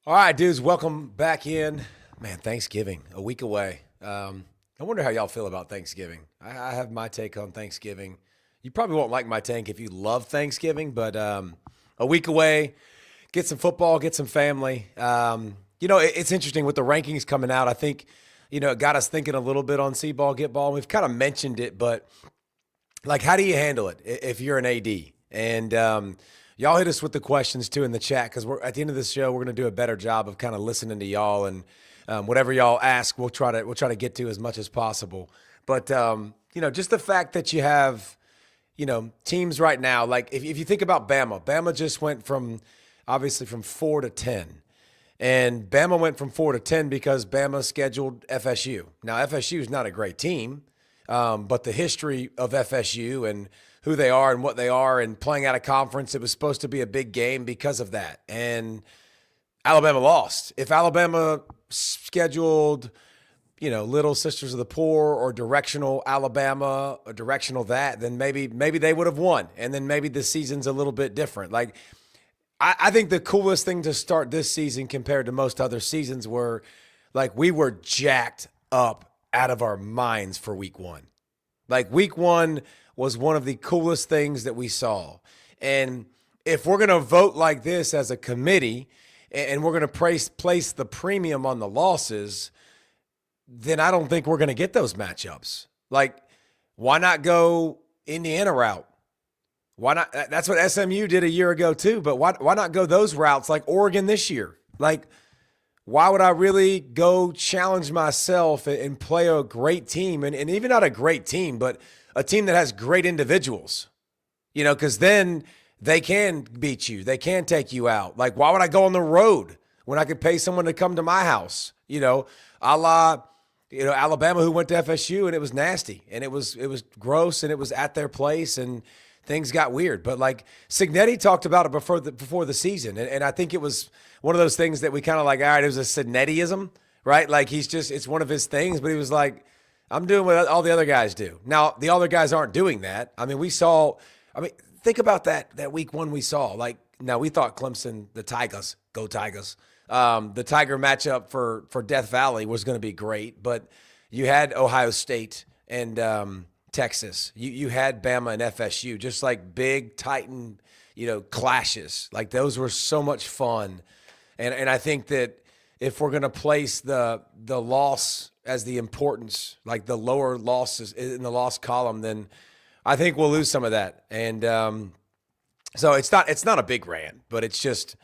All right, dudes, welcome back in. Man, Thanksgiving, a week away. I wonder how y'all feel about Thanksgiving. I have my take on Thanksgiving. You probably won't like my take if you love Thanksgiving, but a week away, get some football, get some family. It's interesting with the rankings coming out. I think, it got us thinking a little bit on C-ball, get ball. We've kind of mentioned it, but like, how do you handle it if you're an AD? And y'all hit us with the questions too in the chat because we're at the end of this show. We're going to do a better job of kind of listening to y'all, and whatever y'all ask, we'll try to get to as much as possible. But just the fact that you have teams right now, like if you think about Bama just went obviously from 4 to 10. And Bama went from 4 to 10 because Bama scheduled FSU. Now, FSU is not a great team, but the history of FSU and who they are and what they are and playing out of conference, it was supposed to be a big game because of that. And Alabama lost. If Alabama scheduled, Little Sisters of the Poor or directional Alabama or directional that, then maybe they would have won. And then maybe the season's a little bit different. Like, I think the coolest thing to start this season compared to most other seasons were, like, we were jacked up out of our minds for week one. Like, week one was one of the coolest things that we saw. And if we're going to vote like this as a committee and we're going to place the premium on the losses, then I don't think we're going to get those matchups. Like, why not go Indiana route? Why not? That's what SMU did a year ago too, but why not go those routes like Oregon this year? Like, why would I really go challenge myself and play a great team and even not a great team, but a team that has great individuals, because then they can beat you. They can take you out. Like, why would I go on the road when I could pay someone to come to my house? A la, Alabama, who went to FSU and it was nasty and it was gross and it was at their place and things got weird. But like Signetti talked about it before the season. And I think it was one of those things that we kind of like, all right, it was a Signettiism, right? Like it's one of his things, but he was like, I'm doing what all the other guys do. Now, the other guys aren't doing that. I mean, think about that week one we saw. Like, now we thought Clemson, the Tigers, go Tigers. The Tiger matchup for Death Valley was going to be great, but you had Ohio State and Texas. You had Bama and FSU, just like big Titan, clashes. Like, those were so much fun. And I think that if we're going to place the loss as the importance, like the lower losses in the loss column, then I think we'll lose some of that. And so it's not a big rant, but it's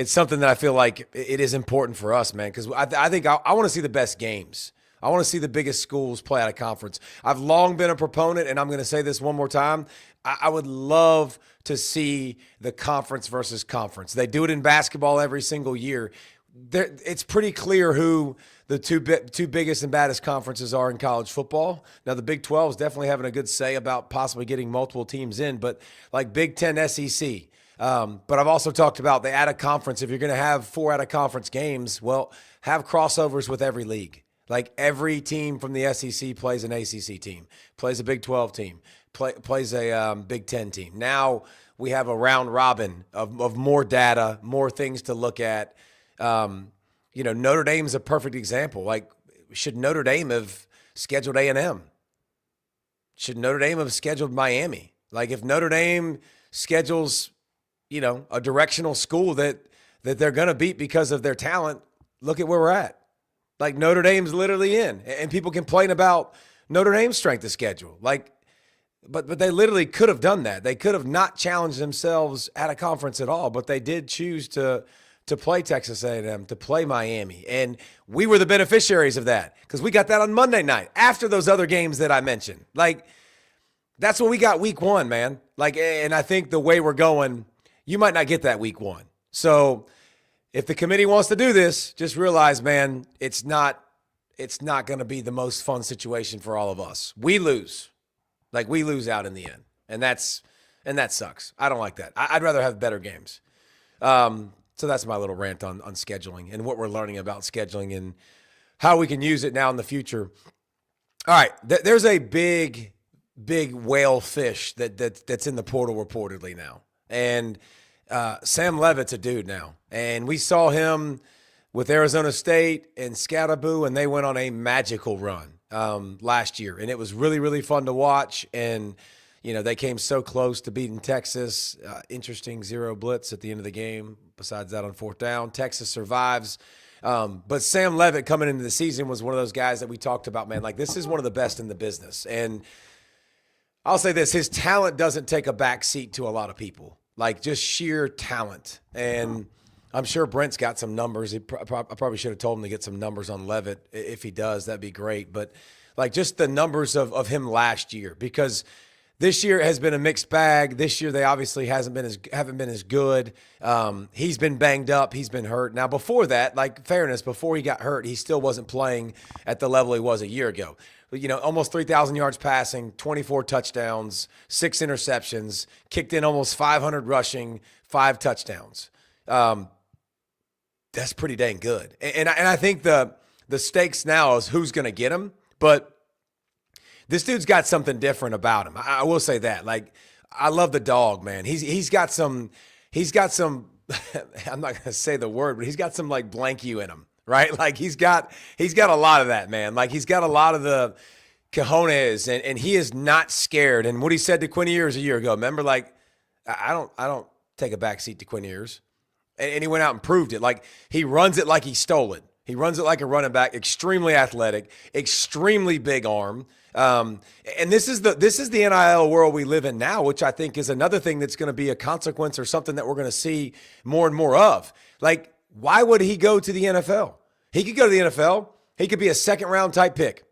something that I feel like it is important for us, man, because I think I want to see the best games. I want to see the biggest schools play out of conference. I've long been a proponent, and I'm going to say this one more time. I would love to see the conference versus conference. They do it in basketball every single year. It's pretty clear who the two biggest and baddest conferences are in college football. Now, the Big 12 is definitely having a good say about possibly getting multiple teams in, but like Big 10, SEC. But I've also talked about the out-of-conference. If you're going to have 4 out-of-conference games, well, have crossovers with every league. Like, every team from the SEC plays an ACC team, plays a Big 12 team, plays a Big 10 team. Now we have a round robin of more data, more things to look at. Notre Dame's a perfect example. Like, should Notre Dame have scheduled A&M? Should Notre Dame have scheduled Miami? Like, if Notre Dame schedules, a directional school that they're going to beat because of their talent, look at where we're at. Like, Notre Dame's literally in, and people complain about Notre Dame's strength of schedule. Like, but they literally could have done that. They could have not challenged themselves at a conference at all, but they did choose to play Texas A&M, to play Miami. And we were the beneficiaries of that because we got that on Monday night after those other games that I mentioned. Like, that's when we got week one, man. Like, and I think the way we're going, you might not get that week one. So if the committee wants to do this, just realize, man, it's not going to be the most fun situation for all of us. We lose. Like, we lose out in the end. And that sucks. I don't like that. I'd rather have better games. So that's my little rant on scheduling and what we're learning about scheduling and how we can use it now in the future. All right, there's a big whale fish that's in the portal reportedly now. And Sam Leavitt's a dude now. And we saw him with Arizona State and Scatterboo, and they went on a magical run last year. And it was really, really fun to watch. And, they came so close to beating Texas. Interesting 0 blitz at the end of the game. Besides that, on 4th down, Texas survives. But Sam Leavitt coming into the season was one of those guys that we talked about, man. Like, this is one of the best in the business. And I'll say this, his talent doesn't take a back seat to a lot of people. Like, just sheer talent. And I'm sure Brent's got some numbers. I probably should have told him to get some numbers on Leavitt. If he does, that'd be great. But, like, just the numbers of him last year, because this year has been a mixed bag. This year they obviously haven't been as good. He's been banged up. He's been hurt. Now, before that, like, fairness, before he got hurt, he still wasn't playing at the level he was a year ago. Almost 3,000 yards passing, 24 touchdowns, 6 interceptions, kicked in almost 500 rushing, 5 touchdowns. That's pretty dang good. And I think the stakes now is who's going to get him. But this dude's got something different about him. I will say that. Like, I love the dog, man. He's got some I'm not going to say the word, but he's got some, like, blank you in him, right? Like, he's got a lot of that, man. Like, he's got a lot of the cojones, and he is not scared. And what he said to Quinn Ewers a year ago, remember, like, I don't take a backseat to Quinn Ewers. And he went out and proved it. Like, he runs it like he stole it. He runs it like a running back, extremely athletic, extremely big arm. And this is the NIL world we live in now, which I think is another thing that's going to be a consequence or something that we're going to see more and more of. Like, why would he go to the NFL? He could go to the NFL. He could be a 2nd-round type pick.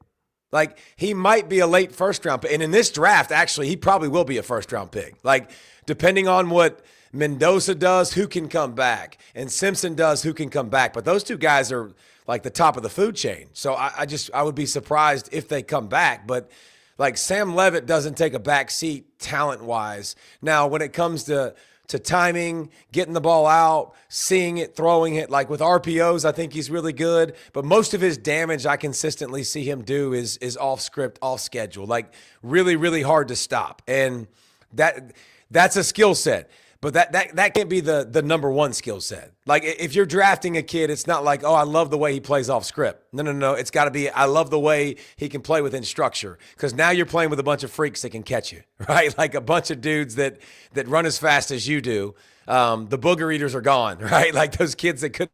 Like, he might be a late 1st-round pick. And in this draft, actually, he probably will be a 1st-round pick. Like, depending on what Mendoza does, who can come back, and Simpson does, who can come back. But those two guys are like the top of the food chain. So I would be surprised if they come back. But, like, Sam Leavitt doesn't take a back seat talent-wise. Now, when it comes to timing, getting the ball out, seeing it, throwing it, like with RPOs, I think he's really good. But most of his damage I consistently see him do is off script, off schedule, like really, really hard to stop. And that's a skill set. But that can't be the number one skill set. Like, if you're drafting a kid, it's not like, oh, I love the way he plays off script. No. It's got to be, I love the way he can play within structure. Because now you're playing with a bunch of freaks that can catch you, right? Like a bunch of dudes that run as fast as you do. The booger eaters are gone, right? Like those kids that could.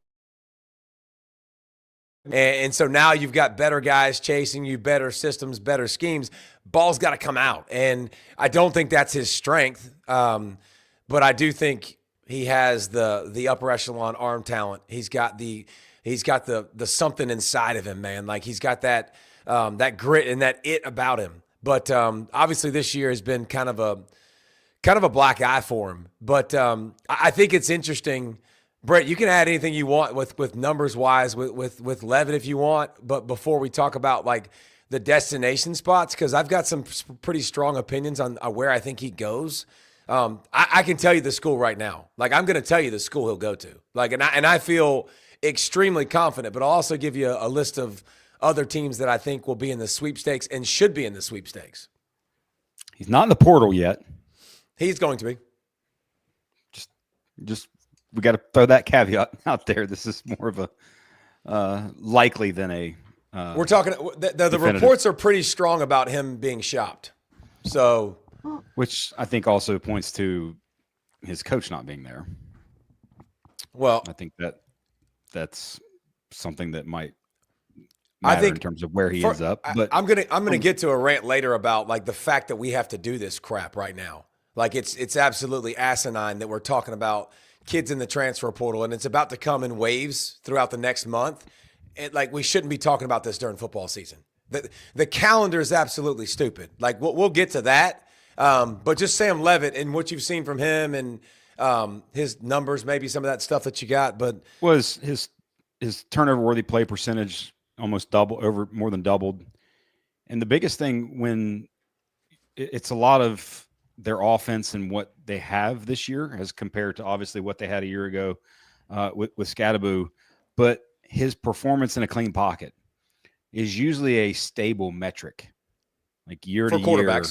And so now you've got better guys chasing you, better systems, better schemes. Ball's got to come out. And I don't think that's his strength. But I do think he has the upper echelon arm talent. He's got the something inside of him, man. Like, he's got that grit and that it about him. But obviously this year has been kind of a black eye for him. But I think it's interesting. Brent, you can add anything you want with numbers wise with Leavitt if you want. But before we talk about, like, the destination spots, because I've got some pretty strong opinions on where I think he goes. I can tell you the school right now. Like, I'm going to tell you the school he'll go to. Like, and I feel extremely confident, but I'll also give you a list of other teams that I think will be in the sweepstakes and should be in the sweepstakes. He's not in the portal yet. He's going to be. Just we got to throw that caveat out there. This is more of a likely than a. We're talking. The reports are pretty strong about him being shopped. So. Which I think also points to his coach not being there. Well, I think that's something that might matter in terms of where he ends up. But I'm gonna get to a rant later about, like, the fact that we have to do this crap right now. Like, it's absolutely asinine that we're talking about kids in the transfer portal, and it's about to come in waves throughout the next month. And, like, we shouldn't be talking about this during football season. The calendar is absolutely stupid. Like, we'll get to that. But just Sam Leavitt and what you've seen from him and his numbers, maybe some of that stuff that you got, but was his turnover worthy play percentage almost more than doubled. And the biggest thing, when it's a lot of their offense and what they have this year as compared to obviously what they had a year ago with Scatterboo, but his performance in a clean pocket is usually a stable metric, like year to year.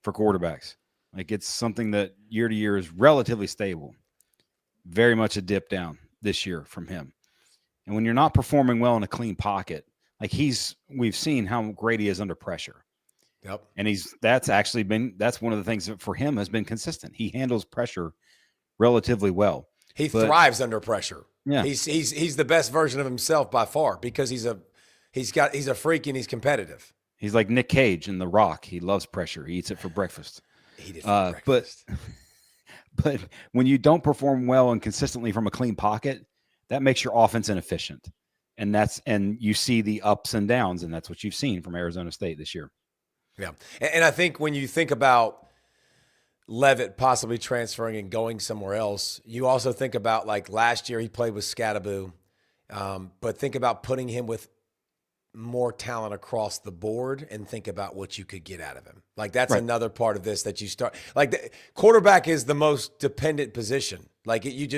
For quarterbacks. Like, it's something that year to year is relatively stable. Very much a dip down this year from him. And when you're not performing well in a clean pocket, like we've seen how great he is under pressure. Yep. And that's one of the things that for him has been consistent. He handles pressure relatively well. He thrives under pressure. Yeah. He's the best version of himself by far because he's a freak and he's competitive. He's like Nick Cage in The Rock. He loves pressure. He eats it for breakfast. Eat it for breakfast. But when you don't perform well and consistently from a clean pocket, that makes your offense inefficient. And you see the ups and downs, and that's what you've seen from Arizona State this year. Yeah. And I think when you think about Leavitt possibly transferring and going somewhere else, you also think about like last year he played with Scattaboo, but think about putting him with more talent across the board and think about what you could get out of him. Like that's right. Another part of this that you start like the quarterback is the most dependent position. Like you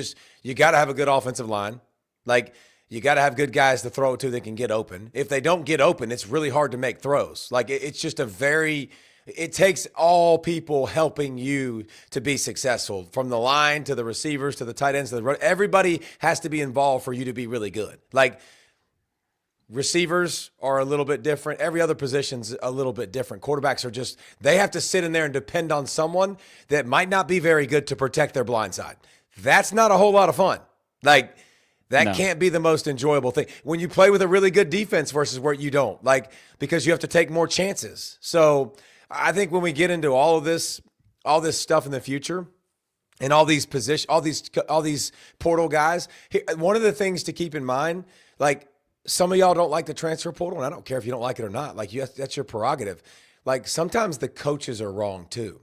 got to have a good offensive line. Like you got to have good guys to throw it to that can get open. If they don't get open, it's really hard to make throws. Like it's just it takes all people helping you to be successful, from the line to the receivers to the tight ends to the run. Everybody has to be involved for you to be really good. Like receivers are a little bit different. Every other position's a little bit different. Quarterbacks are they have to sit in there and depend on someone that might not be very good to protect their blind side. That's not a whole lot of fun. Like that can't be the most enjoyable thing when you play with a really good defense versus where you don't, like, because you have to take more chances. So I think when we get into all this stuff in the future and all these portal guys, one of the things to keep in mind, like some of y'all don't like the transfer portal, and I don't care if you don't like it or not. Like that's your prerogative. Like sometimes the coaches are wrong too.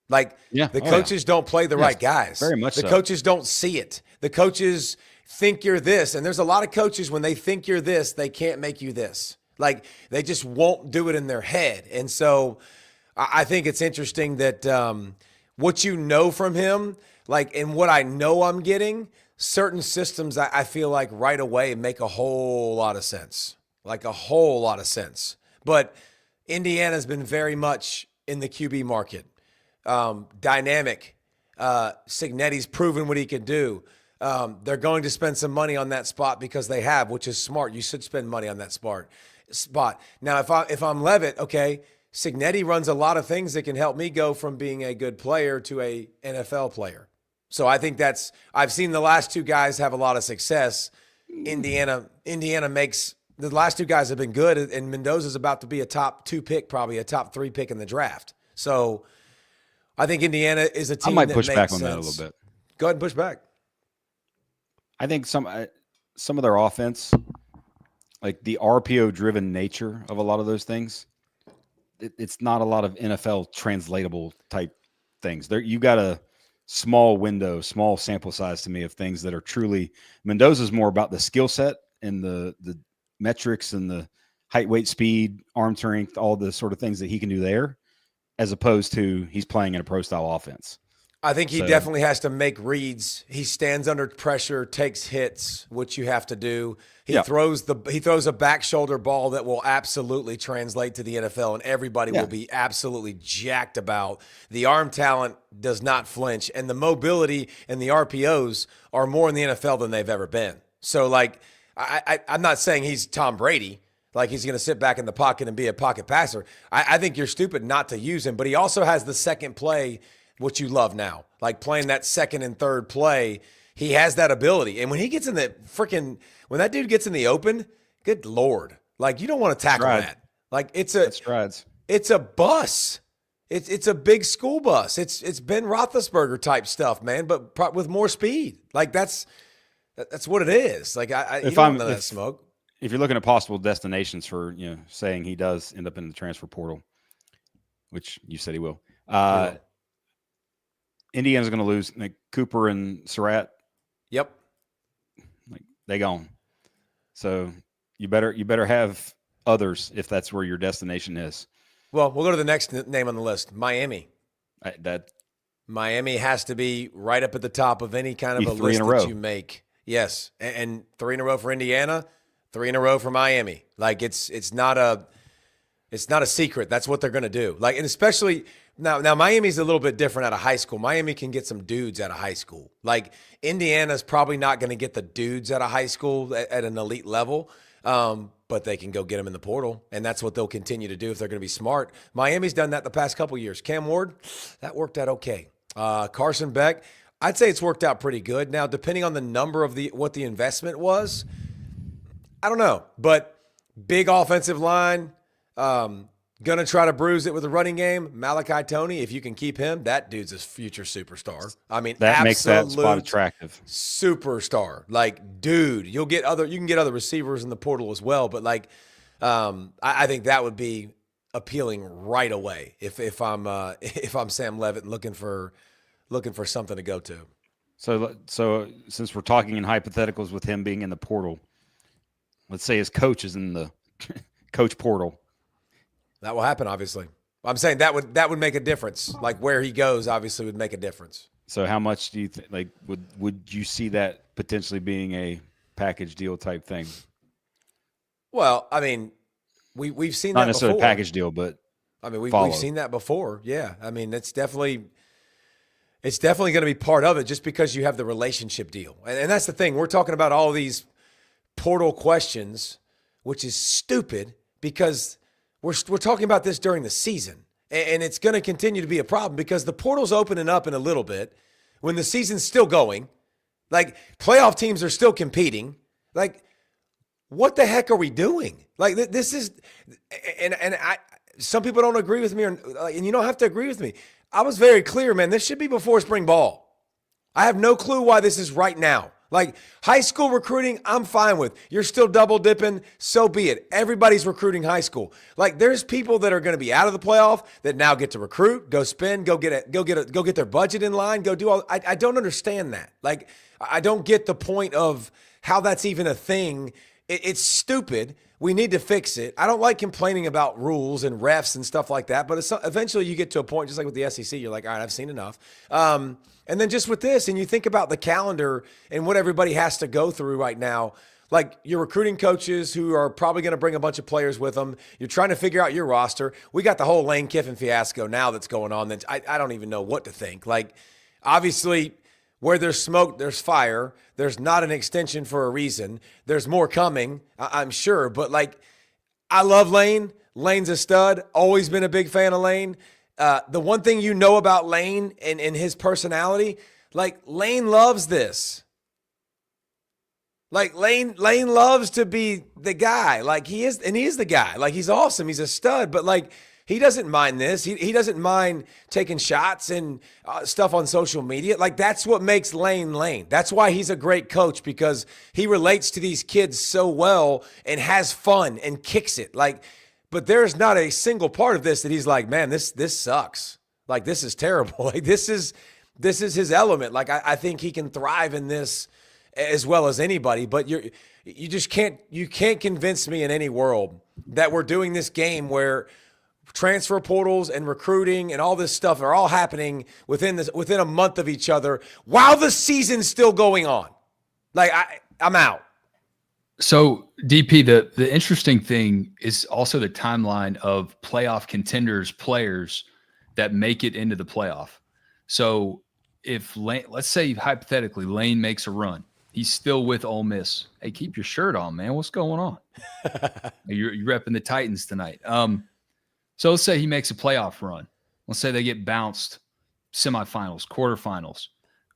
Like the coaches don't play the right guys. Very much the coaches don't see it. The coaches think you're this. And there's a lot of coaches, when they think you're this, they can't make you this. Like they just won't do it in their head. And so I think it's interesting that what you know from him, like, and what I know I'm getting, certain systems I feel like right away make a whole lot of sense. Like a whole lot of sense. But Indiana's been very much in the QB market. Dynamic. Cignetti's proven what he can do. They're going to spend some money on that spot because they have, which is smart. You should spend money on that spot. Now, if I'm Leavitt, okay, Cignetti runs a lot of things that can help me go from being a good player to a NFL player. So I think I've seen the last two guys have a lot of success. Indiana makes the last two guys have been good, and Mendoza's about to be a top 2 pick, probably a top 3 pick in the draft. So I think Indiana is a team that makes sense. I might push back on that a little bit. Go ahead and push back. I think some of their offense, like the RPO-driven nature of a lot of those things, it's not a lot of NFL translatable type things. You got a small window, small sample size to me of things that are truly – Mendoza's more about the skill set and the metrics and the height, weight, speed, arm strength, all the sort of things that he can do there, as opposed to he's playing in a pro-style offense. I think he definitely has to make reads. He stands under pressure, takes hits, which you have to do. He throws a back shoulder ball that will absolutely translate to the NFL, and everybody will be absolutely jacked about. The arm talent does not flinch, and the mobility and the RPOs are more in the NFL than they've ever been. So, like, I'm not saying he's Tom Brady, like he's going to sit back in the pocket and be a pocket passer. I think you're stupid not to use him, but he also has the second play, what you love now, like playing that second and third play. He has that ability. And when he gets in when that dude gets in the open, good Lord, like you don't want to tackle that. Like it's a bus. It's a big school bus. It's Ben Roethlisberger type stuff, man, but with more speed. Like that's what it is. Like you don't know that smoke. If you're looking at possible destinations for, saying he does end up in the transfer portal, which you said he will, Indiana's going to lose like Cooper and Surratt. Yep. Like they gone. So you better have others if that's where your destination is. Well, we'll go to the next name on the list, Miami. Miami has to be right up at the top of any kind of a list that you make. Yes, and 3 in a row for Indiana, 3 in a row for Miami. Like it's not a secret. That's what they're going to do. Like, and especially Now Miami's a little bit different out of high school. Miami can get some dudes out of high school. Like Indiana's probably not going to get the dudes out of high school at an elite level, but they can go get them in the portal, and that's what they'll continue to do if they're going to be smart. Miami's done that the past couple years. Cam Ward, that worked out okay. Carson Beck, I'd say it's worked out pretty good. Now, depending on the number of what the investment was, I don't know, but big offensive line. Gonna try to bruise it with a running game. Malachi Toney, if you can keep him, that dude's a future superstar. I mean, that makes that spot attractive. Superstar, like, dude. You can get other receivers in the portal as well, but like, I think that would be appealing right away if I'm Sam Leavitt and looking for something to go to. So since we're talking in hypotheticals with him being in the portal, let's say his coach is in the coach portal. That will happen, obviously. I'm saying that would make a difference. Like where he goes, obviously, would make a difference. So how much do you think? Like, would you see that potentially being a package deal type thing? Well, I mean, we've seen that before. Not necessarily a package deal, but I mean, we've seen that before. Yeah, I mean, it's definitely going to be part of it, just because you have the relationship deal, and that's the thing. We're talking about all these portal questions, which is stupid because we're talking about this during the season, and it's going to continue to be a problem because the portal's opening up in a little bit when the season's still going. Like, playoff teams are still competing. Like, what the heck are we doing? Like, this is, and some people don't agree with me, and you don't have to agree with me. I was very clear, man. This should be before spring ball. I have no clue why this is right now. Like, high school recruiting, I'm fine with. You're still double dipping, so be it. Everybody's recruiting high school. Like, there's people that are going to be out of the playoff that now get to recruit, go spend, go get their budget in line, go do all. I don't understand that. Like, I don't get the point of how that's even a thing. It's stupid. We need to fix it. I don't like complaining about rules and refs and stuff like that, but eventually you get to a point, just like with the SEC, you're like, all right, I've seen enough. And then just with this, and you think about the calendar and what everybody has to go through right now, like you're recruiting coaches who are probably going to bring a bunch of players with them. You're trying to figure out your roster. We got the whole Lane Kiffin fiasco now that's going on that I don't even know what to think. Like, obviously, where there's smoke, there's fire. There's not an extension for a reason. There's more coming, I'm sure. But, like, I love Lane. Lane's a stud. Always been a big fan of Lane. The one thing you know about Lane and his personality, like, Lane loves this. Like, Lane loves to be the guy. Like, he is the guy. Like, he's awesome. He's a stud. But, like, he doesn't mind this. He doesn't mind taking shots and stuff on social media. Like, that's what makes Lane Lane. That's why he's a great coach, because he relates to these kids so well and has fun and kicks it. Like, but there's not a single part of this that he's like, man, this sucks. Like, this is terrible. Like, this is his element. Like, I think he can thrive in this as well as anybody. But you just can't convince me in any world that we're doing this game where transfer portals and recruiting and all this stuff are all happening within a month of each other while the season's still going on. Like, I'm out. So, DP, the interesting thing is also the timeline of playoff contenders, players that make it into the playoff. So if Lane, let's say hypothetically Lane makes a run, he's still with Ole Miss. Hey, keep your shirt on, man. What's going on? You're repping the Titans tonight. So let's say he makes a playoff run. Let's say they get bounced semifinals, quarterfinals.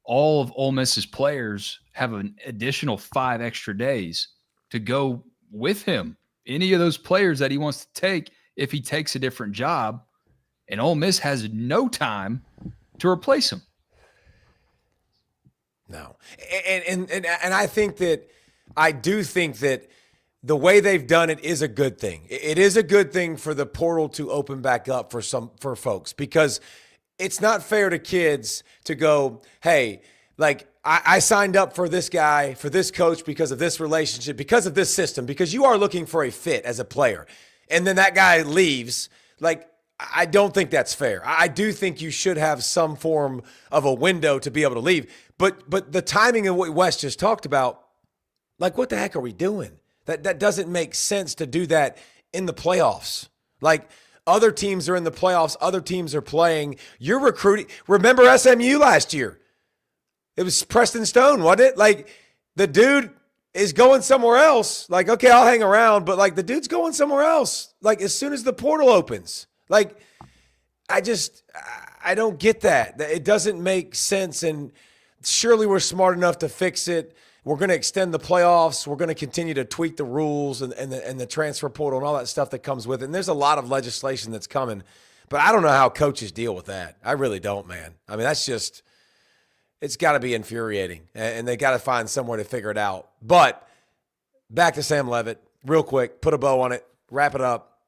All of Ole Miss's players have an additional 5 extra days to go with him. Any of those players that he wants to take if he takes a different job, and Ole Miss has no time to replace him. No. And I do think that the way they've done it is a good thing. It is a good thing for the portal to open back up for folks, because it's not fair to kids to go, hey, like, I signed up for this guy, for this coach, because of this relationship, because of this system, because you are looking for a fit as a player. And then that guy leaves. Like, I don't think that's fair. I do think you should have some form of a window to be able to leave. But the timing of what Wes just talked about, like, what the heck are we doing? That doesn't make sense to do that in the playoffs. Like, Other teams are in the playoffs. Other teams are playing. You're recruiting. Remember SMU last year? It was Preston Stone, wasn't it? Like, the dude is going somewhere else. Like, okay, I'll hang around, but like the dude's going somewhere else. Like, as soon as the portal opens. Like, I don't get that. It doesn't make sense, and surely we're smart enough to fix it. We're going to extend the playoffs. We're going to continue to tweak the rules and the transfer portal and all that stuff that comes with it. And there's a lot of legislation that's coming, but I don't know how coaches deal with that. I really don't, man. I mean, that's just – it's got to be infuriating, and they got to find somewhere to figure it out. But back to Sam Leavitt, real quick, put a bow on it, wrap it up.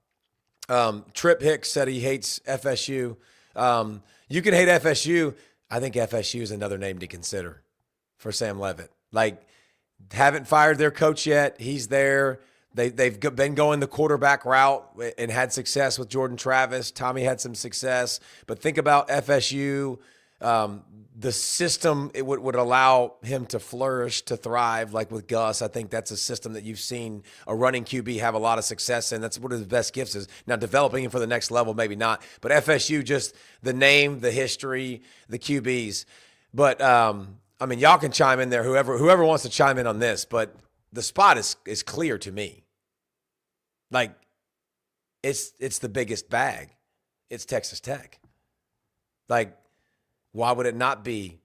Trip Hicks said he hates FSU. You can hate FSU. I think FSU is another name to consider for Sam Leavitt. Like, haven't fired their coach yet. He's there. They've been going the quarterback route and had success with Jordan Travis. Tommy had some success. But think about FSU. The system, it would allow him to flourish, to thrive, like with Gus. I think that's a system that you've seen a running QB have a lot of success in. That's one of his best gifts is. Now, developing him for the next level, maybe not. But FSU, just the name, the history, the QBs. But, I mean, y'all can chime in there, whoever wants to chime in on this, but the spot is clear to me. Like, it's the biggest bag. It's Texas Tech. Like, why would it not be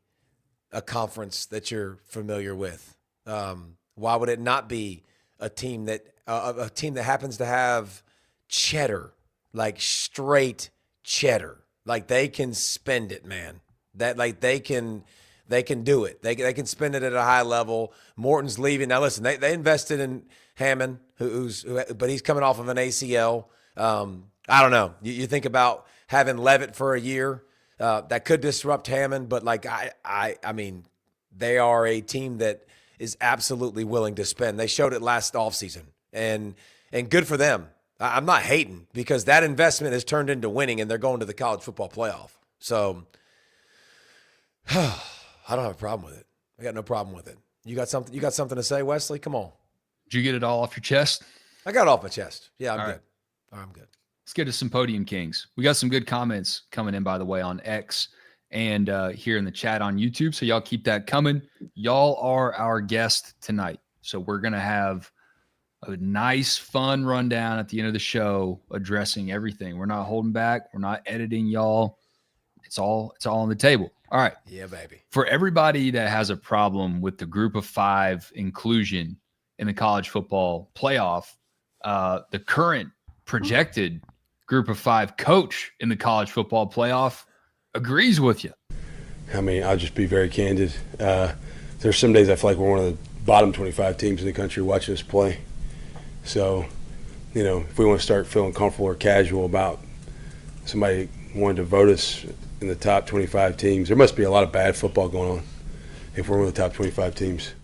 a conference that you're familiar with? Why would it not be a team that happens to have cheddar, like straight cheddar? Like, they can spend it, man. That, like, they can do it. They can spend it at a high level. Morton's leaving. Now, listen, they invested in Hammond, but he's coming off of an ACL. I don't know. You think about having Leavitt for a year. That could disrupt Hammond, but like I mean, they are a team that is absolutely willing to spend. They showed it last offseason, and good for them. I'm not hating because that investment has turned into winning, and they're going to the college football playoff. So I don't have a problem with it. I got no problem with it. You got something to say, Wesley? Come on. Did you get it all off your chest? I got it off my chest. Yeah, I'm good. Right. All right, I'm good. Let's get to some Podium Kings. We got some good comments coming in, by the way, on X and here in the chat on YouTube. So y'all keep that coming. Y'all are our guest tonight. So we're going to have a nice, fun rundown at the end of the show addressing everything. We're not holding back. We're not editing y'all. It's all on the table. All right. Yeah, baby. For everybody that has a problem with the group of five inclusion in the college football playoff, the current projected group of five coach in the college football playoff agrees with you. I mean, I'll just be very candid. There's some days I feel like we're one of the bottom 25 teams in the country watching us play. So, you know, if we want to start feeling comfortable or casual about somebody wanting to vote us in the top 25 teams, there must be a lot of bad football going on if we're one of the top 25 teams.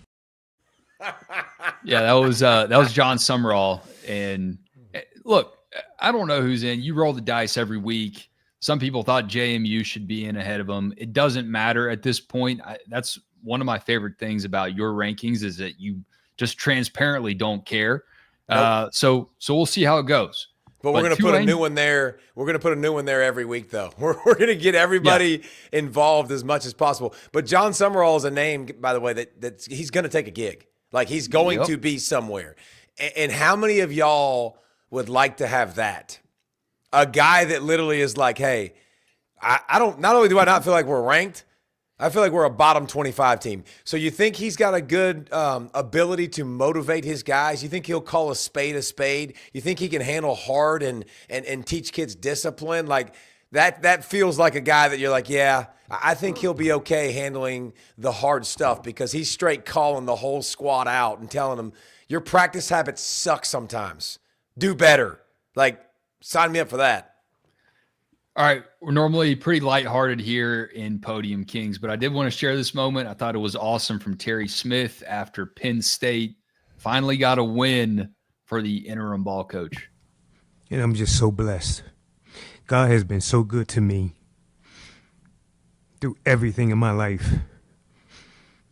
Yeah, that was John Sumrall. And look, I don't know who's in. You roll the dice every week. Some people thought JMU should be in ahead of them. It doesn't matter at this point. That's one of my favorite things about your rankings is that you just transparently don't care. Nope. So we'll see how it goes. But we're going to put a new one there. We're going to put a new one there every week, though. We're going to get everybody involved as much as possible. But John Sumrall is a name, by the way, that he's going to take a gig. Like, he's going to be somewhere. And how many of y'all would like to have that? A guy that literally is like, hey, I don't – not only do I not feel like we're ranked, I feel like we're a bottom 25 team. So you think he's got a good ability to motivate his guys? You think he'll call a spade a spade? You think he can handle hard and teach kids discipline? Like that feels like a guy that you're like, yeah, I think he'll be okay handling the hard stuff because he's straight calling the whole squad out and telling them, your practice habits suck sometimes. Do better. Like, sign me up for that. All right, we're normally pretty lighthearted here in Podium Kings, but I did want to share this moment. I thought it was awesome from Terry Smith after Penn State finally got a win for the interim ball coach. And I'm just so blessed. God has been so good to me through everything in my life.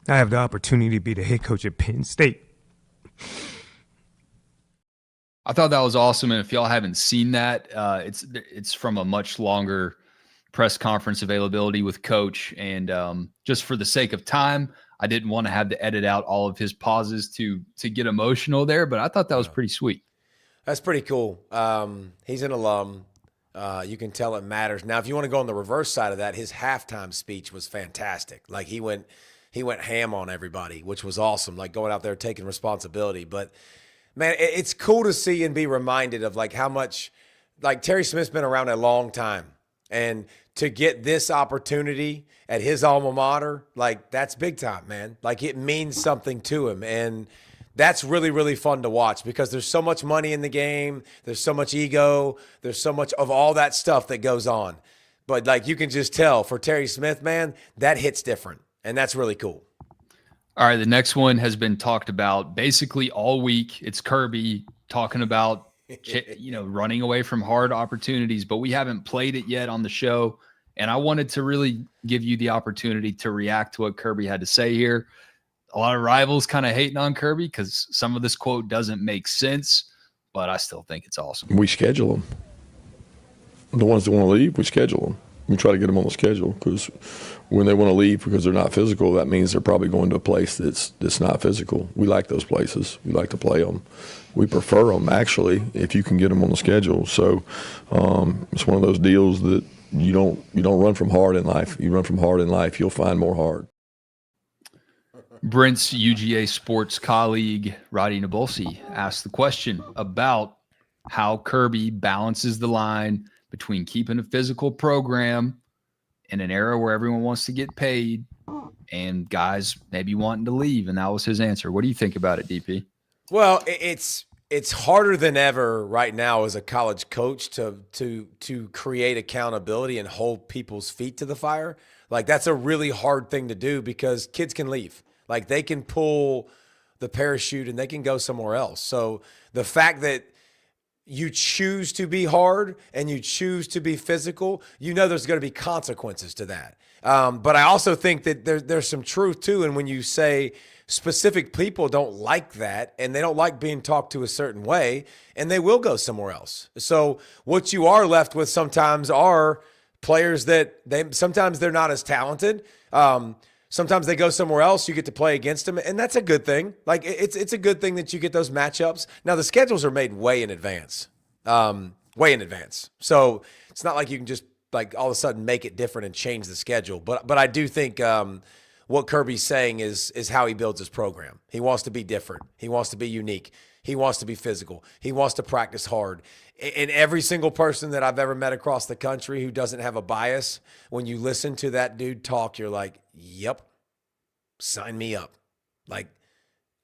I have the opportunity to be the head coach at Penn State. I thought that was awesome. And if y'all haven't seen that, it's from a much longer press conference availability with Coach. And just for the sake of time, I didn't want to have to edit out all of his pauses to get emotional there, but I thought that was pretty sweet. That's pretty cool. He's an alum. You can tell it matters. Now, if you want to go on the reverse side of that, his halftime speech was fantastic. Like he went ham on everybody, which was awesome. Like going out there taking responsibility. But man, it's cool to see and be reminded of like how much, like Terry Smith's been around a long time, and to get this opportunity at his alma mater, like that's big time, man. Like it means something to him, and that's really, really fun to watch because there's so much money in the game. There's so much ego. There's so much of all that stuff that goes on. But like you can just tell for Terry Smith, man, that hits different, and that's really cool. All right, the next one has been talked about basically all week. It's Kirby talking about, running away from hard opportunities, but we haven't played it yet on the show. And I wanted to really give you the opportunity to react to what Kirby had to say here. A lot of rivals kind of hating on Kirby because some of this quote doesn't make sense, but I still think it's awesome. We schedule them. The ones that want to leave, we schedule them. We try to get them on the schedule because when they want to leave because they're not physical, that means they're probably going to a place that's not physical. We like those places. We like to play them. We prefer them, actually, if you can get them on the schedule. So it's one of those deals that you don't run from hard in life. You run from hard in life, you'll find more hard. Brent's UGA sports colleague, Roddy Nabulsi, asked the question about how Kirby balances the line between keeping a physical program in an era where everyone wants to get paid and guys maybe wanting to leave. And that was his answer. What do you think about it, DP? Well, it's harder than ever right now as a college coach to create accountability and hold people's feet to the fire. Like that's a really hard thing to do because kids can leave. Like they can pull the parachute and they can go somewhere else. So the fact that you choose to be hard and you choose to be physical, there's going to be consequences to that. But I also think that there's some truth too. And when you say specific people don't like that and they don't like being talked to a certain way, and they will go somewhere else. So what you are left with sometimes are players that sometimes they're not as talented. Sometimes they go somewhere else, you get to play against them, and that's a good thing. Like, it's a good thing that you get those matchups. Now, the schedules are made way in advance. So it's not like you can just, like, all of a sudden make it different and change the schedule. But I do think what Kirby's saying is how he builds his program. He wants to be different. He wants to be unique. He wants to be physical. He wants to practice hard. And every single person that I've ever met across the country who doesn't have a bias, when you listen to that dude talk, you're like, yep, sign me up. Like,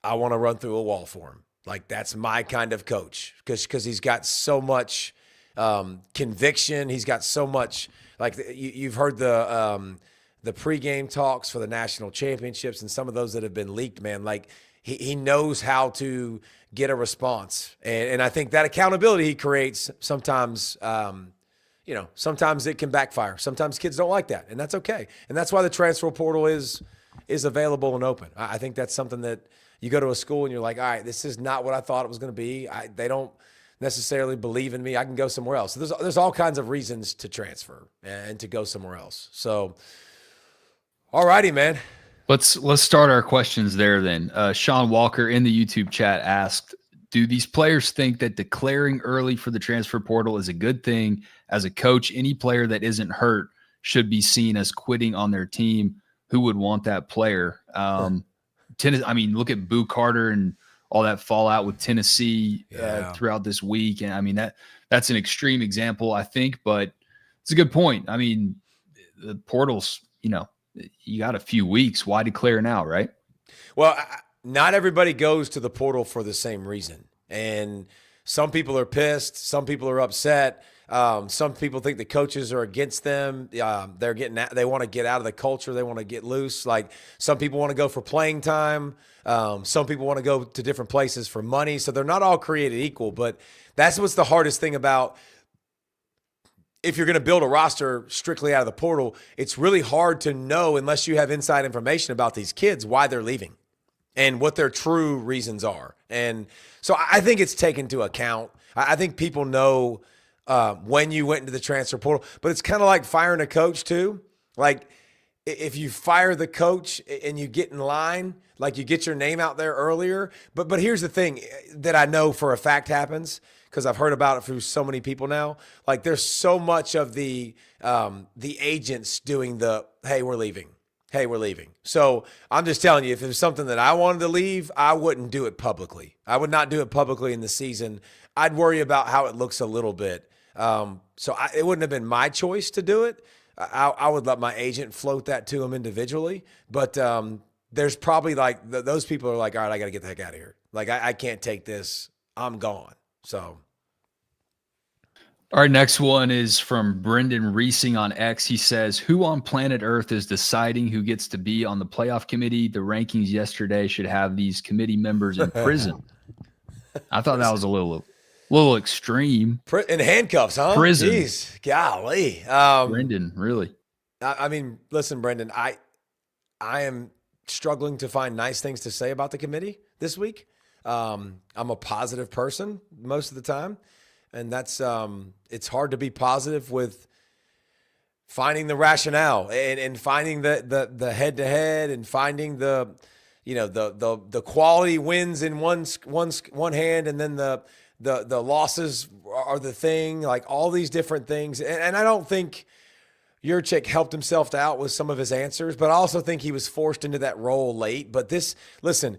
I want to run through a wall for him. Like, that's my kind of coach because he's got so much conviction. He's got so much, like, you've heard the pregame talks for the national championships and some of those that have been leaked, man. Like, he knows how to get a response. And I think that accountability he creates sometimes, sometimes it can backfire. Sometimes kids don't like that, and that's okay. And that's why the transfer portal is available and open. I think that's something that you go to a school and you're like, all right, this is not what I thought it was going to be. They don't necessarily believe in me. I can go somewhere else. So there's all kinds of reasons to transfer and to go somewhere else. So, all righty, man. Let's start our questions there then. Sean Walker in the YouTube chat asked, do these players think that declaring early for the transfer portal is a good thing? As a coach, any player that isn't hurt should be seen as quitting on their team. Who would want that player? Look at Boo Carter and all that fallout with Tennessee throughout this week. And I mean, that's an extreme example, I think, but it's a good point. I mean, the portal's, you got a few weeks. Why declare now, right? Well, not everybody goes to the portal for the same reason. And some people are pissed. Some people are upset. Some people think the coaches are against them. They want to get out of the culture. They want to get loose. Like, some people want to go for playing time. Some people want to go to different places for money. So they're not all created equal. But that's what's the hardest thing about, if you're going to build a roster strictly out of the portal, it's really hard to know, unless you have inside information about these kids, why they're leaving. and what their true reasons are. And so I think it's taken into account. I think people know when you went into the transfer portal, but it's kind of like firing a coach too. Like if you fire the coach and you get in line, like you get your name out there earlier. But here's the thing that I know for a fact happens, because I've heard about it through so many people now. Like there's so much of the agents doing the, hey, we're leaving. Hey, we're leaving. So I'm just telling you, if it was something that I wanted to leave, I wouldn't do it publicly. I would not do it publicly in the season. I'd worry about how it looks a little bit. It wouldn't have been my choice to do it. I would let my agent float that to him individually. But there's probably like those people are like, all right, I got to get the heck out of here. Like I can't take this. I'm gone. So. Our next one is from Brendan Reesing on X. He says, who on planet Earth is deciding who gets to be on the playoff committee? The rankings yesterday should have these committee members in prison. I thought that was a little extreme. In handcuffs, huh? Prison. Jeez, golly. Brendan, really? I mean, listen, Brendan, I am struggling to find nice things to say about the committee this week. I'm a positive person most of the time. And that's it's hard to be positive with finding the rationale and finding the head to head and finding the quality wins in one hand, and then the losses are the thing, like all these different things. And I don't think Yurchik helped himself out with some of his answers, but I also think he was forced into that role late. But listen,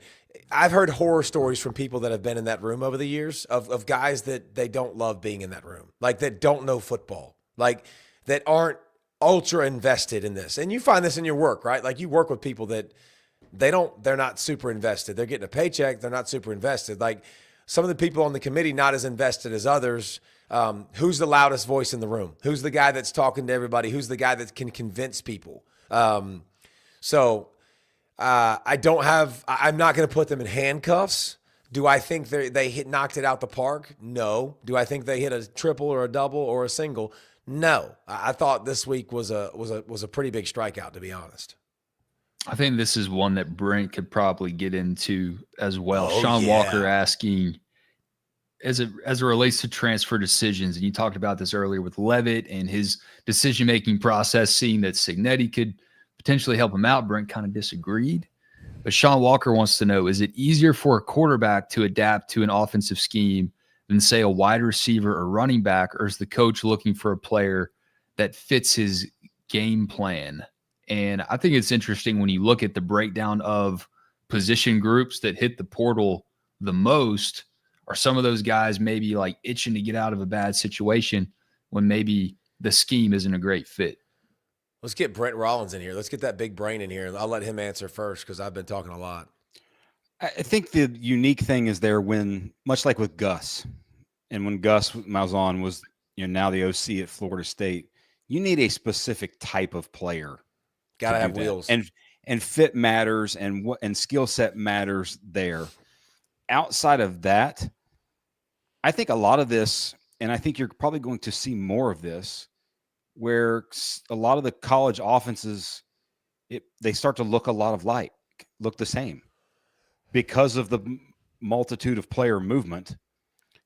I've heard horror stories from people that have been in that room over the years of guys that they don't love being in that room, like that don't know football, like that aren't ultra invested in this. And you find this in your work, right? Like you work with people that they're not super invested. They're getting a paycheck. They're not super invested. Like some of the people on the committee, not as invested as others. Who's the loudest voice in the room? Who's the guy that's talking to everybody? Who's the guy that can convince people? I'm not going to put them in handcuffs. Do I think they knocked it out the park? No. Do I think they hit a triple or a double or a single? No. I thought this week was a pretty big strikeout, to be honest. I think this is one that Brent could probably get into as well. Oh, Sean yeah. Walker asking, as it relates to transfer decisions, and you talked about this earlier with Leavitt and his decision-making process, seeing that Signetti could potentially help him out. Brent kind of disagreed. But Sean Walker wants to know, is it easier for a quarterback to adapt to an offensive scheme than, say, a wide receiver or running back, or is the coach looking for a player that fits his game plan? And I think it's interesting when you look at the breakdown of position groups that hit the portal the most. Are some of those guys maybe like itching to get out of a bad situation when maybe the scheme isn't a great fit? Let's get Brent Rollins in here. Let's get that big brain in here. I'll let him answer first because I've been talking a lot. I think the unique thing is there when, much like with Gus, and when Gus Malzahn was, now the OC at Florida State, you need a specific type of player. Got to have wheels. And fit matters, and skill set matters there. Outside of that, I think a lot of this, and I think you're probably going to see more of this, where a lot of the college offenses, they start to look look the same because of the multitude of player movement.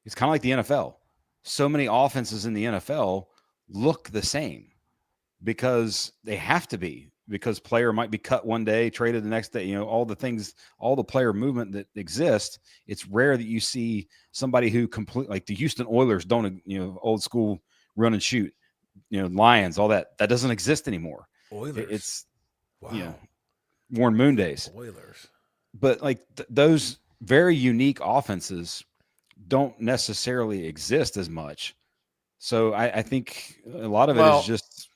It's kind of like the NFL. So many offenses in the NFL look the same because they have to be, because player might be cut one day, traded the next day, all the things, all the player movement that exists. It's rare that you see somebody who like the Houston Oilers don't, old school run and shoot, Lions, all that doesn't exist anymore. Oilers. It's, wow. Warren Moon days. Oilers. But like those very unique offenses don't necessarily exist as much. So I think a lot of it is just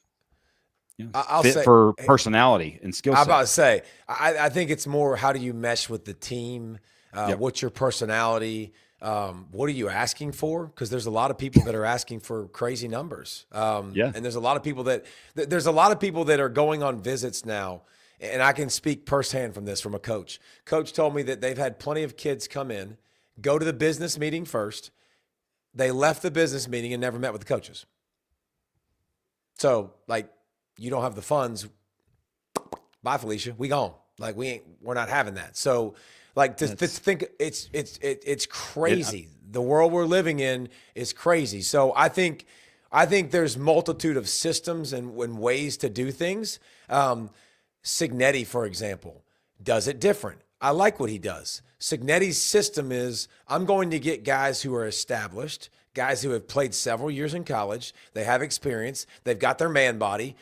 I'll fit say, for personality and skill set. I'm about to say, I think it's more how do you mesh with the team? What's your personality? What are you asking for? Because there's a lot of people that are asking for crazy numbers. And there's a lot of people that are going on visits now. And I can speak firsthand from this from a coach. Coach told me that they've had plenty of kids come in, go to the business meeting first. They left the business meeting and never met with the coaches. So, like, you don't have the funds. Bye, Felicia. We gone. Like, we're not having that. So Like to think it's crazy. The world we're living in is crazy. So I think there's multitude of systems and ways to do things. Signetti, for example, does it different. I like what he does. Signetti's system is I'm going to get guys who are established, guys who have played several years in college. They have experience. They've got their man body.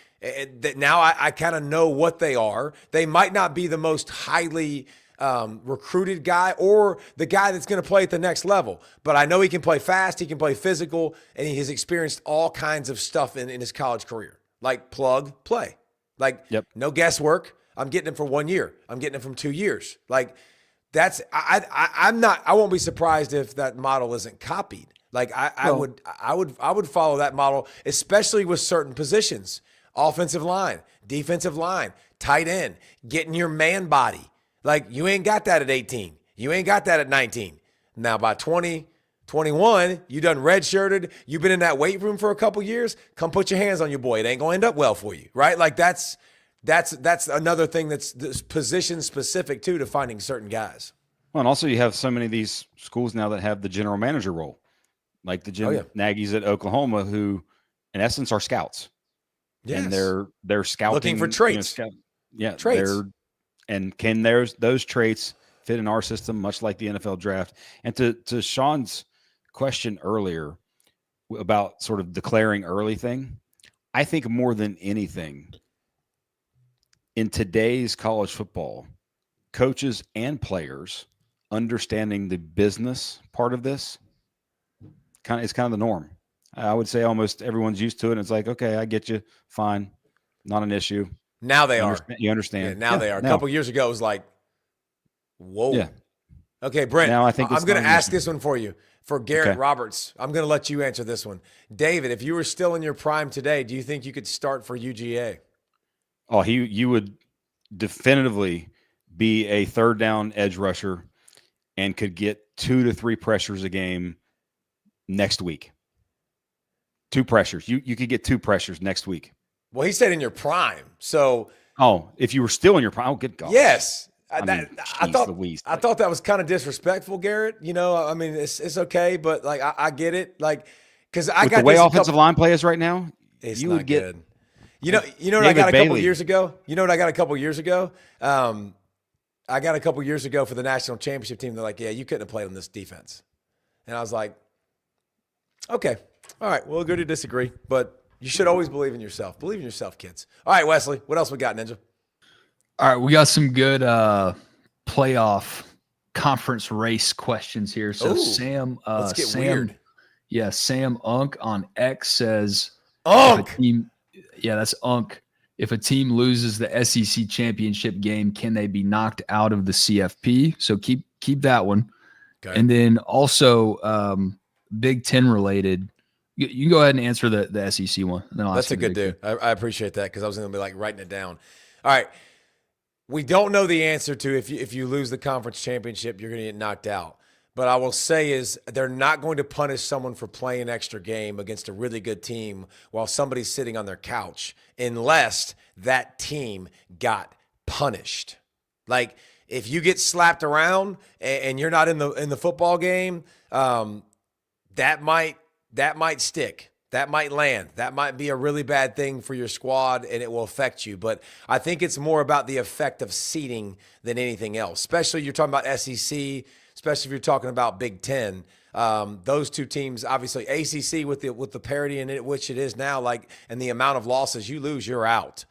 Now I kind of know what they are. They might not be the most highly recruited guy or the guy that's going to play at the next level, but I know he can play fast, he can play physical, and he has experienced all kinds of stuff in his college career, like plug, play. Like no guesswork. I'm getting him for 1 year. I'm getting him from 2 years. Like that's I won't be surprised if that model isn't copied. Like I would follow that model, especially with certain positions. Offensive line, defensive line, tight end, getting your man body. Like you ain't got that at 18. You ain't got that at 19. Now by 20, 21, you done redshirted. You've been in that weight room for a couple years. Come put your hands on your boy. It ain't going to end up well for you, right? Like that's another thing that's position specific too, to finding certain guys. Well, and also you have so many of these schools now that have the general manager role, like the Jim Nagy's at Oklahoma, who in essence are scouts. Yes. And they're scouting, looking for traits. Traits. And can those traits fit in our system, much like the NFL draft? And to Sean's question earlier about sort of declaring early thing, I think more than anything in today's college football, coaches and players understanding the business part of this is kind of the norm. I would say almost everyone's used to it. And it's like, okay, I get you. Fine. Not an issue. Now they are. You understand. Yeah, now they are. A couple years ago, it was like, whoa. Yeah. Okay, Brent, now I think I'm going to ask this one for you. For Garrett Roberts, I'm going to let you answer this one. David, if you were still in your prime today, do you think you could start for UGA? Oh, you would definitively be a third down edge rusher and could get 2 to 3 pressures a game next week. 2 pressures. You could get 2 pressures next week. Well, he said in your prime. So, if you were still in your prime, good God. Yes. I thought that was kind of disrespectful, Garrett. You know, I mean, it's okay, but like I get it, like because I got the way offensive line play is right now. You would get good. You know what I got a couple years ago. You know what I got a couple years ago. I got a couple years ago for the national championship team. They're like, yeah, you couldn't have played on this defense, and I was like, okay, all right, we'll agree to disagree, but you should always believe in yourself. Believe in yourself, kids. All right, Wesley, what else we got, Ninja? All right, we got some good playoff conference race questions here. So Sam, let's get weird. Yeah, Sam Unk on X says, Unk. That's Unk. If a team loses the SEC championship game, can they be knocked out of the CFP? So keep that one. Okay. And then also Big Ten related. You can go ahead and answer the SEC one. That's a good dude. I appreciate that because I was going to be like writing it down. All right. We don't know the answer to if you lose the conference championship, you're going to get knocked out. But I will say is they're not going to punish someone for playing an extra game against a really good team while somebody's sitting on their couch unless that team got punished. Like if you get slapped around and you're not in the football game, that might stick. That might land. That might be a really bad thing for your squad, and it will affect you. But I think it's more about the effect of seeding than anything else, especially you're talking about SEC, especially if you're talking about Big Ten. Those two teams, obviously ACC with the parity in it, which it is now, like, and the amount of losses you lose, you're out.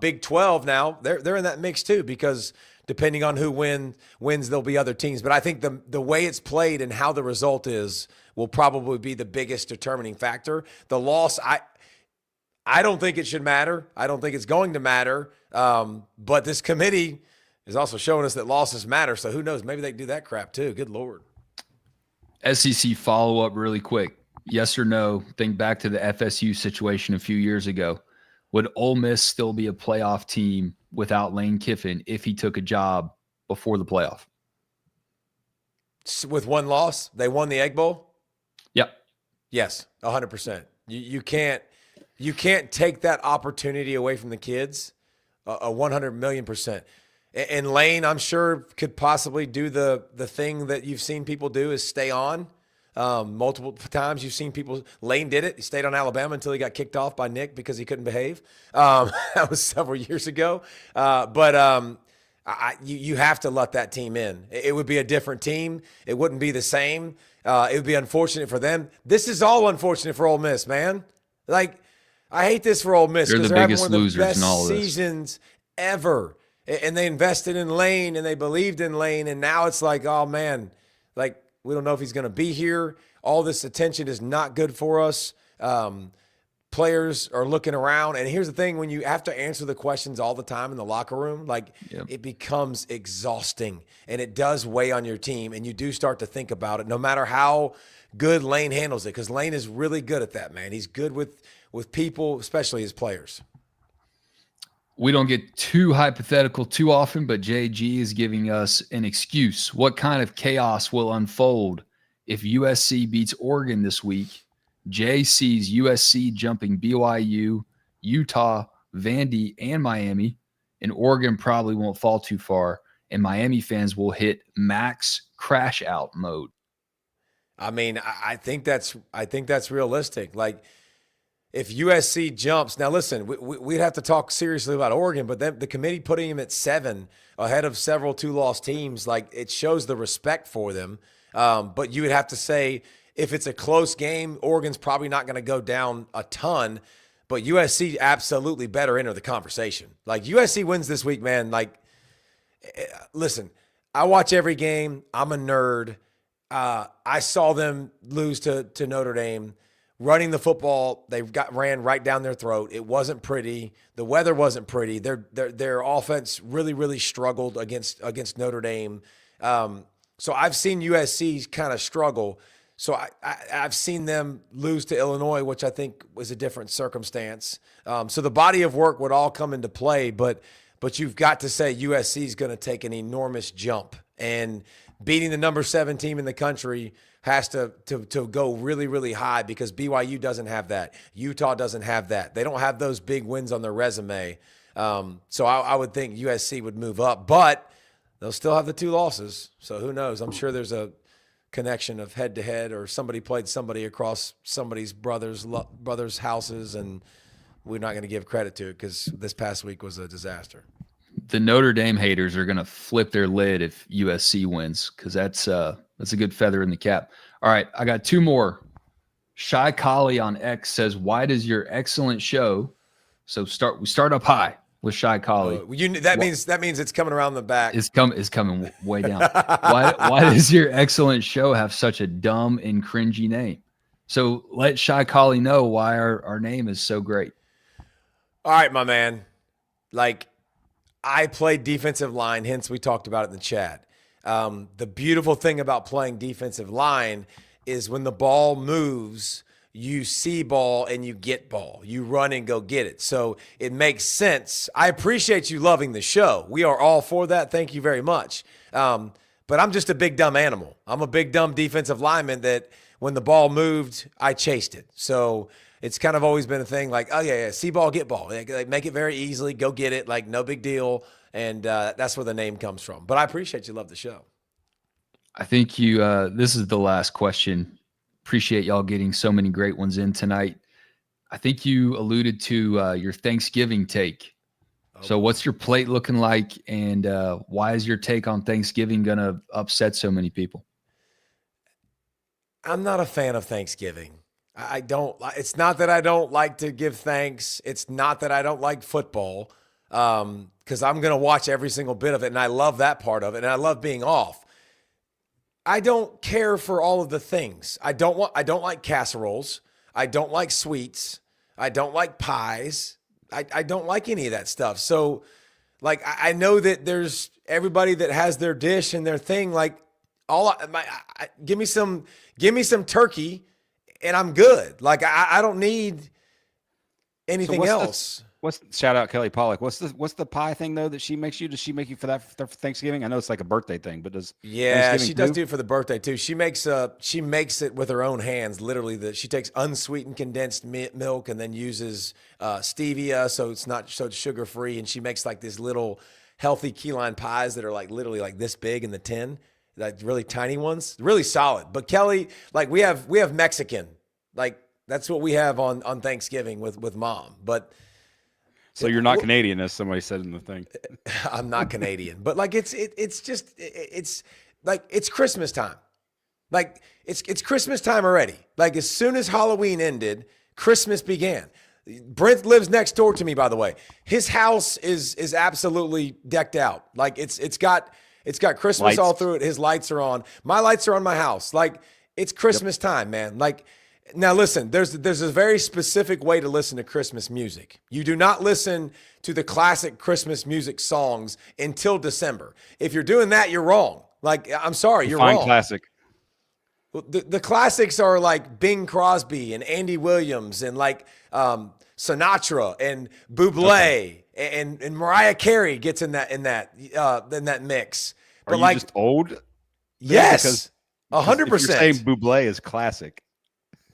Big 12 now, they're in that mix too because depending on who wins, there'll be other teams. But I think the way it's played and how the result is will probably be the biggest determining factor. The loss, I don't think it should matter. I don't think it's going to matter. But this committee is also showing us that losses matter. So who knows? Maybe they can do that crap too. Good Lord. SEC follow-up really quick. Yes or no? Think back to the FSU situation a few years ago. Would Ole Miss still be a playoff team without Lane Kiffin if he took a job before the playoff? With one loss, they won the Egg Bowl? Yep. Yes, 100%. You can't take that opportunity away from the kids. 100 million %. And Lane, I'm sure, could possibly do the thing that you've seen people do is stay on. Multiple times you've seen people. Lane did it. He stayed on Alabama until he got kicked off by Nick because he couldn't behave. That was several years ago. You have to let that team in. It would be a different team. It wouldn't be the same. It would be unfortunate for them. This is all unfortunate for Ole Miss, man. Like, I hate this for Ole Miss because they're having one of the best seasons ever. And they invested in Lane and they believed in Lane. And now it's like, oh, man, like, we don't know if he's going to be here. All this attention is not good for us. Players are looking around. And here's the thing, when you have to answer the questions all the time in the locker room, like it becomes exhausting and it does weigh on your team. And you do start to think about it, no matter how good Lane handles it, because Lane is really good at that, man. He's good with people, especially his players. We don't get too hypothetical too often, but JG is giving us an excuse. What kind of chaos will unfold if USC beats Oregon this week? Jay sees USC jumping BYU, Utah, Vandy, and Miami, and Oregon probably won't fall too far, and Miami fans will hit max crash out mode. I mean, I think that's realistic. Like, if USC jumps, now listen, we'd have to talk seriously about Oregon, but then the committee putting him at 7 ahead of several 2-loss teams, like, it shows the respect for them. But you would have to say, if it's a close game, Oregon's probably not going to go down a ton, but USC absolutely better enter the conversation. Like, USC wins this week, man. Like, listen, I watch every game. I'm a nerd. I saw them lose to Notre Dame. Running the football, they ran right down their throat. It wasn't pretty. The weather wasn't pretty. Their offense really, really struggled against Notre Dame. So I've seen USC kind of struggle. So I've seen them lose to Illinois, which I think was a different circumstance. So the body of work would all come into play, but you've got to say USC is going to take an enormous jump, and beating the number 7 team in the country has to go really, really high, because BYU doesn't have that. Utah doesn't have that. They don't have those big wins on their resume. So I would think USC would move up, but they'll still have the 2 losses. So who knows? I'm sure there's a connection of head-to-head, or somebody played somebody across somebody's brother's houses, and we're not going to give credit to it because this past week was a disaster. The Notre Dame haters are going to flip their lid if USC wins, because that's a good feather in the cap. All right, I got 2 more. Shy Collie on X says, "Why does your excellent show?" So we start up high with Shy Collie. That means it's coming around the back. It's coming way down. Why does your excellent show have such a dumb and cringy name? So let Shy Collie know why our name is so great. All right, my man. Like, I played defensive line, hence we talked about it in the chat. The beautiful thing about playing defensive line is when the ball moves, you see ball and you get ball. You run and go get it. So it makes sense. I appreciate you loving the show. We are all for that. Thank you very much. But I'm just a big, dumb animal. I'm a big, dumb defensive lineman that when the ball moved, I chased it. So it's kind of always been a thing like, oh, yeah, see ball, get ball. Like, make it very easily. Go get it. Like, no big deal. And that's where the name comes from. But I appreciate you love the show. I think this is the last question. Appreciate y'all getting so many great ones in tonight. I think you alluded to your Thanksgiving take. So what's your plate looking like, and why is your take on Thanksgiving going to upset so many people? I'm not a fan of Thanksgiving. I don't. It's not that I don't like to give thanks. It's not that I don't like football, because I'm going to watch every single bit of it, and I love that part of it, and I love being off. I don't care for all of the things. I don't like casseroles. I don't like sweets. I don't like pies. I don't like any of that stuff. So, like, I know that there's everybody that has their dish and their thing. Like, give me some turkey, and I'm good. Like, I don't need anything else. Shout out Kelly Pollack. What's the pie thing though that she makes you? Does she make you for that for Thanksgiving? I know it's like a birthday thing, but she does do it for the birthday too. She makes it with her own hands. Literally, she takes unsweetened condensed milk and then uses stevia, so it's sugar free, and she makes like this little healthy key lime pies that are like literally like this big in the tin, like really tiny ones, really solid. But Kelly, like we have Mexican, like that's what we have on Thanksgiving with mom. But So you're not Canadian, as somebody said in the thing. I'm not Canadian, but like it's like it's Christmas time. Like it's Christmas time already. Like as soon as Halloween ended, Christmas began. Brent lives next door to me, by the way. His house is absolutely decked out. Like it's got Christmas Lights. all through it. His lights are on. My lights are on my house. Like it's Christmas time, man. Like now listen, there's a very specific way to listen to Christmas music. You do not listen to the classic Christmas music songs until December. If you're doing that, you're wrong. Like I'm sorry, you're Fine wrong. classic. The classics are like Bing Crosby and Andy Williams and like Sinatra and Bublé and Mariah Carey gets in that mix. But Are you like just old? yes, 100%. If you're saying Bublé is classic.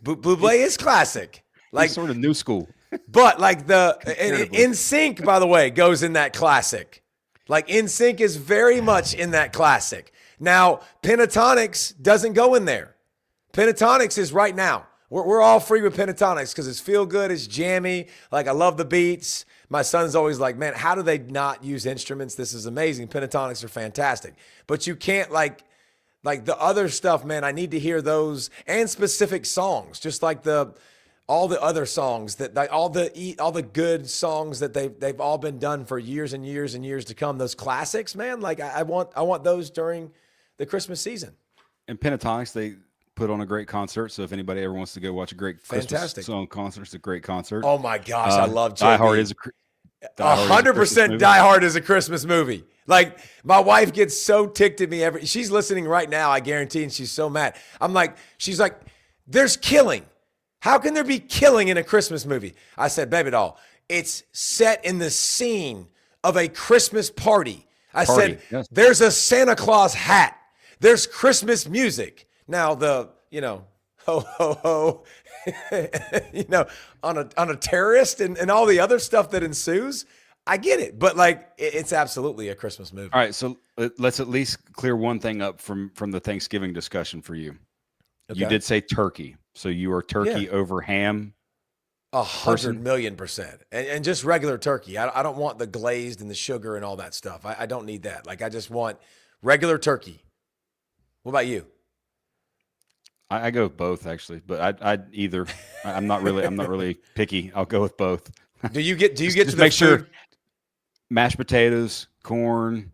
Bublé is classic. Like He's sort of new school. but like the In Sync, by the way, goes in that classic. Like In Sync is very much in that classic. Now, Pentatonics doesn't go in there. Pentatonics is right now. We're all free with Pentatonics because it's feel good, it's jammy. Like I love the beats. My son's always like, man, how do they not use instruments? This is amazing. Pentatonics are fantastic. But you can't like the other stuff, man. I need to hear those and specific songs, just like all the other songs that like all the good songs that they've all been done for years and years and years to come. Those classics, man. Like I want those during the Christmas season. And Pentatonics, they put on a great concert. So if anybody ever wants to go watch a great Christmas song concert, it's a great concert. Oh my gosh, I love JB. Die Hard is 100% Die Hard is a Christmas movie. Like my wife gets so ticked at me she's listening right now, I guarantee, and she's so mad. She's like, there's killing. How can there be killing in a Christmas movie? I said, baby doll, it's set in the scene of a Christmas party. I said, yes. There's a Santa Claus hat. There's Christmas music. Now ho, ho, ho, on a terrorist and all the other stuff that ensues. I get it, but like it's absolutely a Christmas movie. All right, so let's at least clear one thing up from the Thanksgiving discussion for you. Okay. You did say turkey, so you are turkey over ham. 100,000,000%, and just regular turkey. I don't want the glazed and the sugar and all that stuff. I don't need that. Like I just want regular turkey. What about you? I go with both actually, but I either. I'm not really picky. I'll go with both. Do you get just to the make sure food? mashed potatoes, corn,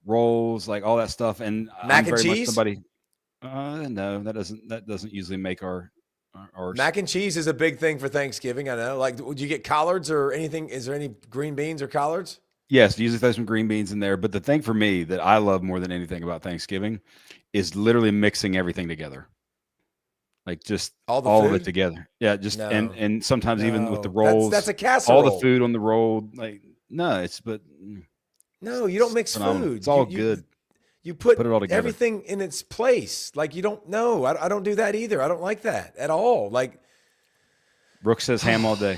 rolls, like all that stuff, and Mac I'm and very much cheese? somebody. No, that doesn't usually make our Mac and cheese is a big thing for Thanksgiving. I know. Like, would you get collards or anything? Is there any green beans or collards? Yes, usually throw some green beans in there. But the thing for me that I love more than anything about Thanksgiving is literally mixing everything together. Like just All of food? it together. Yeah, just No. and sometimes even with the No. rolls. That's a casserole. all the food on the roll. Like no, No, you don't mix phenomenal. food. It's all You good. You put it all together. everything in its place. Like you don't know. I don't do that either. I don't like that at all. Like Brooks says ham all day.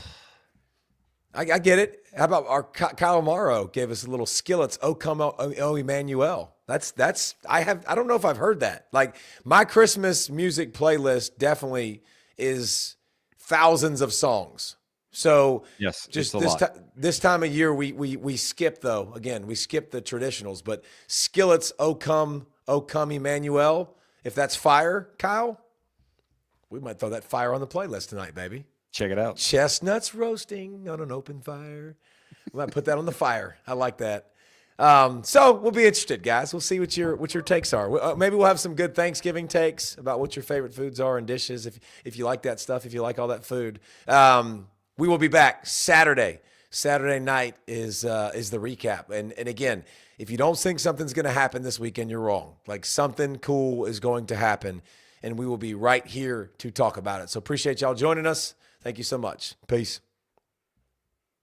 I get it. How about our Kyle Morrow gave us a little skillets. Oh, come oh, Emmanuel. That's I don't know if I've heard that. Like my Christmas music playlist definitely is thousands of songs. So Yes, just it's a lot. this time of year we skip though. Again, we skip the traditionals, but skillets. Oh come Emmanuel. If that's fire, Kyle, we might throw that fire on the playlist tonight, baby. Check it out. Chestnuts roasting on an open fire. We might put that on the fire. I like that. So we'll be interested, guys. We'll see what your takes are. Maybe we'll have some good Thanksgiving takes about what your favorite foods are and dishes. If you like that stuff, if you like all that food, we will be back Saturday. Saturday night is the recap. And again, if you don't think something's going to happen this weekend, you're wrong. Like something cool is going to happen, and we will be right here to talk about it. So appreciate y'all joining us. Thank you so much. Peace.